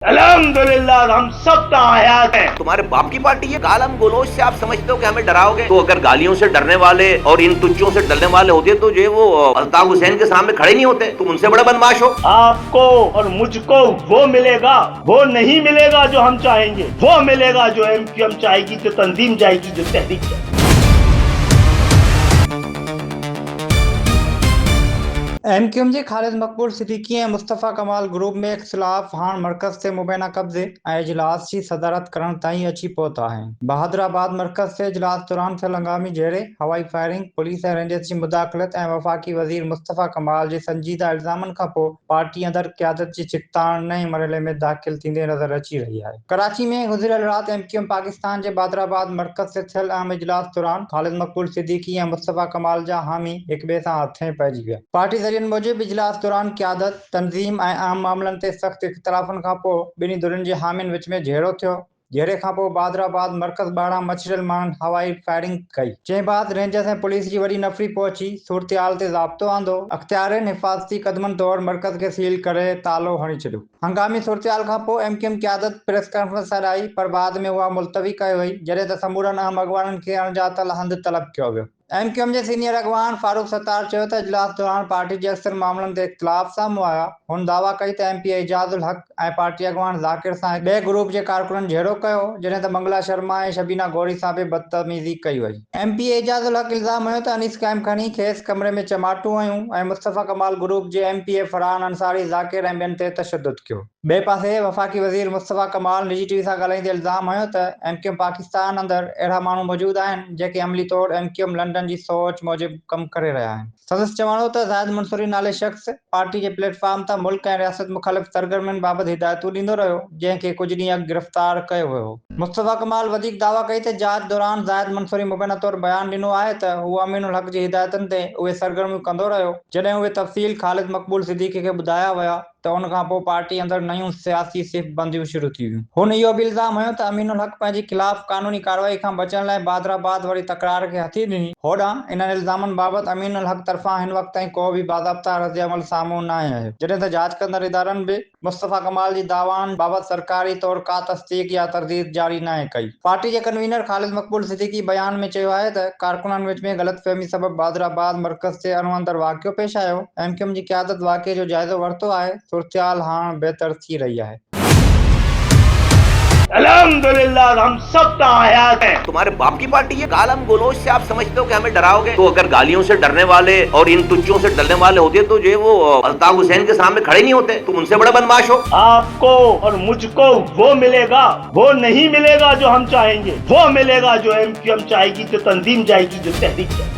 अल्हम्दुलिल्लाह हम सब तायात हैं। तुम्हारे बाप की पार्टी है। गालम गलोच से आप समझते हो कि हमें डराओगे? तो अगर गालियों से डरने वाले और इन तुच्चों से डरने वाले होते तो जो वो अल्ताफ हुसैन के सामने खड़े नहीं होते। तुम उनसे बड़ा बदमाश हो। आपको और मुझको वो मिलेगा, वो नहीं मिलेगा जो हम चाहेंगे। वो मिलेगा जो एमक्यूएम चाहेगी, जो तंजीम जाएगी, जो तहरीक जाएगी। एमक्यूएम जे ख़ालिद मक़बूल सिद्दीकी ऐं मुस्तफ़ा कमाल ग्रुप में इख़्तिलाफ़ हाणे मर्कज़ ते मुबैना कब्ज़े ऐं इजलास जी सदारत करण ताईं अची पहुता आहिनि। बहादुराबाद मर्कज़ ते इजलास दौरान थियल हंगामी जहिड़े हवाई फायरिंग, पुलिस ऐं रेंजर्स जी मुदाख़लत ऐं वफ़ाक़ी वज़ीर मुस्तफ़ा कमाल जे संजीदा इल्ज़ामनि खां पोइ पार्टी अंदरि क़यादत जी छिकताण नएं मरहले में दाख़िल थींदे नज़र अची रही आहे। कराची में गुज़िरियल राति एमक्यूएम पाकिस्तान जे बहादुराबाद मर्कज़ ते थियल अहम इजलास दौरान ख़ालिद मक़बूल सिद्दीकी ऐं मुस्तफ़ा कमाल जा हामी हिक ॿिए सां हथे पइजी विया। पार्टी ज़रियनि मूजिब इजलास दौरान क़यादत, तंज़ीम ऐं अहम मामलनि ते सख़्त इख़्तिलाफ़नि खां पोइ ॿिन्ही धुरियुनि जे हामियुनि विच में झेड़ो थियो, जहिड़े खां पोइ बहादुराबाद मर्कज़ ॿाहिरां मछरियल माण्हुनि हवाई फायरिंग कई, जंहिं बाद रेंजर्स ऐं पुलिस जी वॾी नफ़री पहुची सूरतहाल ते ज़ाब्तो आंदो, अख़्तियारनि हिफ़ाज़ती क़दमनि तौरु मर्कज़ खे सील करे तालो हणी छॾियो। हंगामी सूरतहाल खां पोइ एमक्यूएम क़यादत प्रेस कॉन्फ्रेंस सॾाई, पर बाद में उहा मुलतवी कई वई, जॾहिं त समूरनि अहम अॻवाननि खे अणॼातल हंधि तलब कयो वियो। एमक्यूएम जे सीनियर अॻवान फारूक सत्तार चयो त इजलास दौरान पार्टी जे अक्सर मामलनि ते इख़्तिलाफ़ साम्हूं आया। हुन दावा कई त एमपी एजाज़ उल हक़ ऐं पार्टी अॻवान ज़ाकिर सां ॿिए ग्रुप जे कारकुननि झेड़ो कयो, जॾहिं त मंगला शर्मा ऐं शबीना गौरी सां बि बदतमीज़ी कई वई। एमपी एजाज़ उल हक़ इल्ज़ाम हयो त अनीस काइम खनी खेसि कमरे में चमाटूं हयूं ऐं मुस्तफ़ा कमाल ग्रुप जे एमपीए फरहान अंसारी, ज़ाकिर ऐं ॿियनि ते तशद्दुद कयो। ॿिए पासे वफ़ाक़ी वज़ीर मुस्तफ़ा कमाल निजी टीवी सां ॻाल्हाईंदे इल्ज़ाम हयो त एमक्यूएम पाकिस्तान अंदरि अहिड़ा माण्हू मौजूदु आहिनि जेके अमली तौरु एमक्यूएम लंडन जी सोच मूजिबि कमु करे रहिया आहिनि। संदसि चवण हो त ज़ाहिद मंसूरी नाले शख़्स पार्टी जे प्लेटफॉर्म तां मुल्क ऐं रियासत मुख़ालिफ़ सरगर्मियुनि बाबति हिदायतूं ॾींदो रहियो, जंहिंखे कुझु ॾींहं अॻु गिरफ़्तार कयो वियो हो। मुस्तफ़ा कमाल वधीक दावा कई त जाच दौरान ज़ाहिद मंसूरी मुबैना तौरु बयानु ॾिनो आहे त हू अमीन उल हक़ जी हिदायतुनि ते उहे सरगर्मियूं कंदो रहियो। जॾहिं उहे तफ़सील ख़ालिद मक़बूल सिद्दीकी खे ॿुधाया विया त उन खां पोइ पार्टी अंदरि नयूं सियासी सिफ़बंदियूं शुरू थी वियूं। हुन इहो बि इल्ज़ाम हयो त अमीन उल हक़ पंहिंजे ख़िलाफ़ क़ानूनी कार्रवाई खां बचण लाइ बहादुराबाद वरी तकरार खे हथी ॾिनी। होॾां इन्हनि इल्ज़ामनि बाबति अमीन उल हक़ तरफ़ां हिन वक़्त ताईं को बि बाज़ाब्ता रद्द अमल साम्हूं न आयो आहे, जॾहिं त जाच कंदड़ इदारनि बि मुस्तफ़ा कमाल जी दावाउनि बाबति सरकारी तौरु का तस्दीक़ या तरदीद जारी न कई। पार्टी जे कन्वीनर ख़ालिद मक़बूल सिद्दीकी बयान में चयो आहे त कारकुननि विच में ग़लतफ़हमी सबबि बहादुराबाद मर्कज़ ते अंदरि वाक़ियो पेश आयो। एमक्यूएम जी क़यादत वाक़िए जो जाइज़ो वरितो आहे। सूरतहाल हाणे बहितर थी रही आहे। अल्हम्दुलिल्लाह हम सब तायात हैं। तुम्हारे बाप की पार्टी है। गालम गलोच से आप समझते हो कि हमें डराओगे? तो अगर गालियों से डरने वाले और इन तुच्चों से डरने वाले होते तो जो वो अल्ताफ हुसैन के सामने खड़े नहीं होते। तुम उनसे बड़ा बदमाश हो। आपको और मुझको वो मिलेगा, वो नहीं मिलेगा जो हम चाहेंगे। वो मिलेगा जो एमक्यूएम चाहेगी, जो तंजीम जाएगी, जो तहरीक जाएगी।